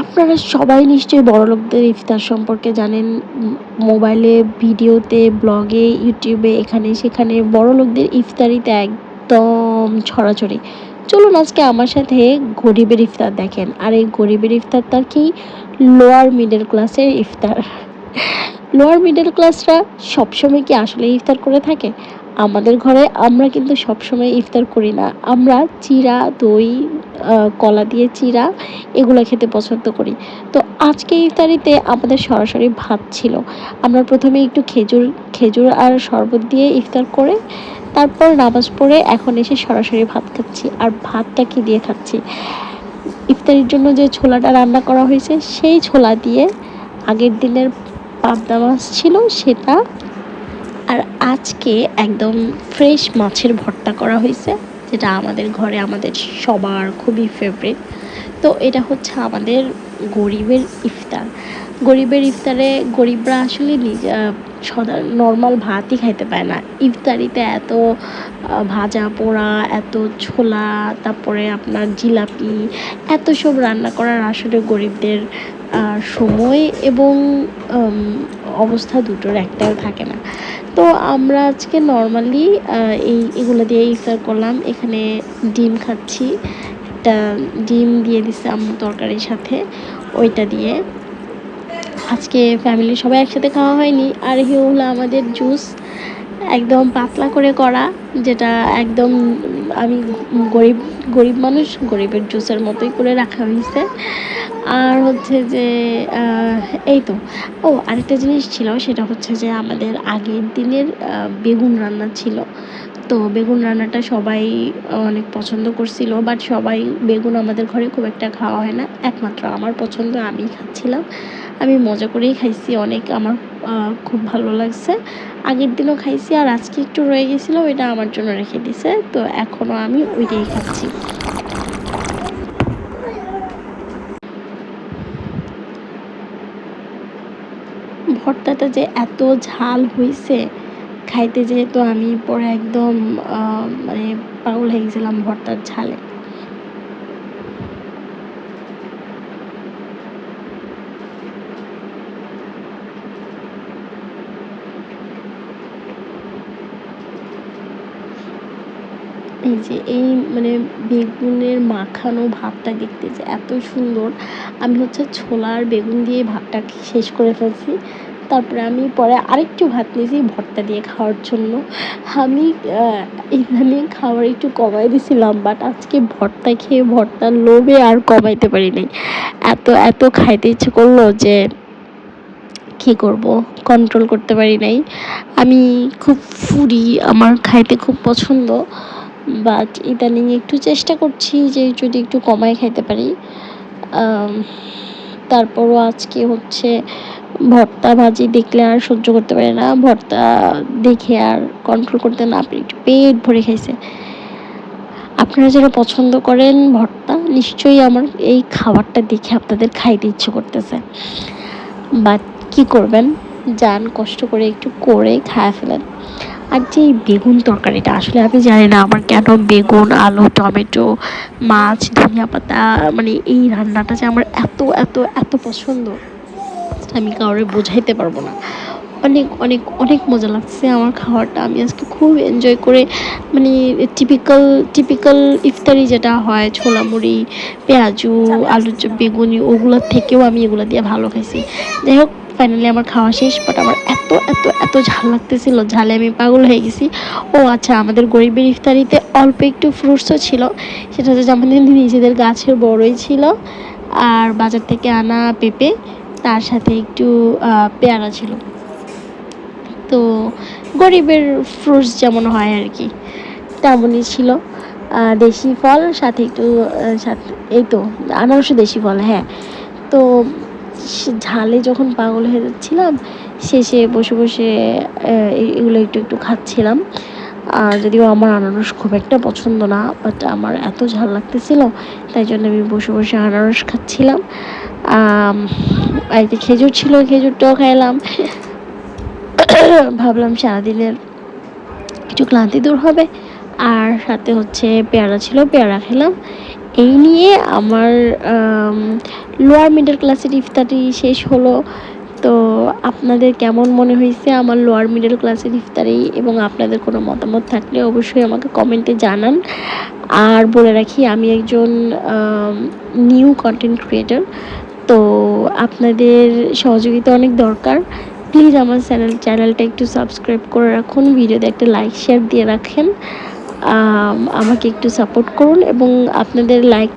আপনারা সবাই নিশ্চয়ই বড়লোকদের ইফতার সম্পর্কে জানেন। মোবাইলে, ভিডিওতে, ব্লগে, ইউটিউবে এখানে সেখানে বড়লোকদের ইফতারিতে একদম ছড়াছড়ি। চলুন আজকে আমার সাথে গরিবের ইফতার দেখেন। আর এই গরিবের ইফতারটা কি? লোয়ার মিডল ক্লাসের ইফতার। লোয়ার মিডল ক্লাসরা সবসময় কি আসলে ইফতার করে থাকে? আমাদের ঘরে আমরা কিন্তু সবসময় ইফতার করি না। আমরা চিড়া, দই, কলা দিয়ে চিড়া এগুলো খেতে পছন্দ করি। তো আজকে ইফতারিতে আমাদের সরাসরি ভাত ছিল। আমরা প্রথমে একটু খেজুর আর শরবত দিয়ে ইফতার করে তারপর নামাজ পড়ে এখন এসে সরাসরি ভাত খাচ্ছি। আর ভাতটা কি দিয়ে খাচ্ছি? ইফতারির জন্য যে ছোলাটা রান্না করা হয়েছে সেই ছোলা দিয়ে আগের দিনের পাবদা মাছ ছিল সেটা, আর আজকে একদম ফ্রেশ মাছের ভর্তা করা হয়েছে, যেটা আমাদের ঘরে আমাদের সবার খুবই ফেভারিট। তো এটা হচ্ছে আমাদের গরিবের ইফতার। গরিবের ইফতারে গরিবরা আসলে সাধারণ নর্মাল ভাতই খাইতে পায় না। ইফতারিতে এত ভাজা পোড়া, এত ছোলা, তারপরে আপনার জিলাপি, এত সব রান্না করার আসলে গরিবদের সময় এবং অবস্থা দুটোর একটাও থাকে না। তো আমরা আজকে নর্মালি এগুলো দিয়ে ইফতার করলাম। এখানে ডিম খাচ্ছি, একটা ডিম দিয়ে দিচ্ছে আম্মু তরকারির সাথে, ওইটা দিয়ে আজকে ফ্যামিলির সবাই একসাথে খাওয়া হয়নি। আর এই হলো আমাদের জুস, একদম পাতলা করে করা, যেটা একদম আমি গরিব গরিব মানুষ, গরিবের জুসের মতোই করে রাখা হয়েছে। আর হচ্ছে যে এই তো, আরেকটা জিনিস ছিল, সেটা হচ্ছে যে আমাদের আগের দিনের বেগুন রান্না ছিল। তো বেগুন রান্নাটা সবাই অনেক পছন্দ করছিল, বাট সবাই বেগুন আমাদের ঘরে খুব একটা খাওয়া হয় না, একমাত্র আমার পছন্দ, আমি খাচ্ছিলাম, আমি মজা করেই খাইছি অনেক, আমার খুব ভালো লাগছে। আগের দিনও খাইছি আর আজকে একটু রয়ে গেছিলো, ওইটা আমার জন্য রেখে দিছে, তো এখনও আমি ওইটাই খাচ্ছি। ভর্তাটা যে এত ঝাল হয়েছে, খাইতে যেহেতু আমি পরে একদম মানে পাগল হয়ে গেছিলাম ভর্তার ঝালে। এই যে এই মানে বেগুনের মাখানো ভাতটা দেখতে যে এত সুন্দর, আমি হচ্ছে ছোলা আর বেগুন দিয়ে ভাতটা শেষ করে ফেলছি। তারপরে আমি পরে আরেকটু ভাত নিয়েছি ভর্তা দিয়ে খাওয়ার জন্য। আমি ইদানিং খাবার একটু কমাই দিয়েছিলাম, বাট আজকে ভর্তা খেয়ে ভর্তার লোভে আর কমাইতে পারি নাই। এত এত খাইতে ইচ্ছে করলো যে কী করব, কন্ট্রোল করতে পারি নাই। আমি খুব ফুডি, আমার খাইতে খুব পছন্দ, বাট ইদানিং একটু চেষ্টা করছি যে যদি একটু কমায় খাইতে পারি। তারপরও আজকে হচ্ছে ভর্তা ভাজি দেখলে আর সহ্য করতে পারি না, ভর্তা দেখে আর কন্ট্রোল করতে না পারি, একটু পেট ভরে খাইছে। আপনারা যারা পছন্দ করেন ভর্তা, নিশ্চয়ই আমার এই খাবারটা দেখে আপনাদের খাইতে ইচ্ছে করতেছে, বাট কি করবেন, যান কষ্ট করে একটু করে খায় ফেলেন। আর যে বেগুন তরকারিটা, আসলে আমি জানি না আমার কেন বেগুন, আলু, টমেটো, মাছ, ধনিয়া পাতা, মানে এই রান্নাটা যে আমার এত এত এত পছন্দ, আমি কাউরে বোঝাইতে পারবো না। অনেক অনেক অনেক মজা লাগছে আমার খাওয়াটা, আমি আজকে খুব এনজয় করে, মানে টিপিক্যাল টিপিক্যাল ইফতারি যেটা হয়, ছোলা মুড়ি, পেঁয়াজু, আলু চপ, বেগুনি, ওগুলোর থেকেও আমি এগুলো দিয়ে ভালো খাইছি। যাই হোক, ফাইনালি আমার খাওয়া শেষ, বাট আমার এত এত এত ঝাল লাগতেছিল, ঝালে আমি পাগল হয়ে গেছি। আচ্ছা, আমাদের গরিবের ইফতারিতে অল্প একটু ফ্রুটসও ছিল, সেটা হচ্ছে আমাদের নিজেদের গাছের বড়ই ছিল, আর বাজার থেকে আনা পেঁপে, তার সাথে একটু পেয়ারা ছিল। তো গরিবের ফ্রুটস যেমন হয় আর কি, তেমনই ছিল। দেশি ফল সাথে একটু সাথে এই তো আনারসও দেশি ফল, হ্যাঁ। তো ঝালে যখন পাগল হয়ে যাচ্ছিলাম, শেষে বসে বসে এগুলো একটু একটু খাচ্ছিলাম। যদিও আমার আনারস খুব একটা পছন্দ না, বাট আমার এত ঝাল লাগতেছিল, তাই জন্য আমি বসে বসে আনারস খাচ্ছিলাম। আর যে খেজুর ছিল, খেজুরটাও খাইলাম। ভাবলাম সারাদিনের কিছু ক্লান্তি দূর হবে। আর সাথে হচ্ছে পেয়ারা ছিল, পেয়ারা খেলাম। এই নিয়ে আমার লোয়ার মিডল ক্লাসের ইফতারি শেষ হলো। তো আপনাদের কেমন মনে হয়েছে আমার লোয়ার মিডল ক্লাসের ইফতারি, এবং আপনাদের কোনো মতামত থাকলে অবশ্যই আমাকে কমেন্টে জানান। আর বলে রাখি, আমি একজন নিউ কন্টেন্ট ক্রিয়েটর, তো আপনাদের সহযোগিতা অনেক দরকার। প্লিজ আমার চ্যানেলটা একটু সাবস্ক্রাইব করে রাখুন, ভিডিওতে একটা লাইক শেয়ার দিয়ে রাখেন, আমাকে একটু সাপোর্ট করুন, এবং আপনাদের লাইক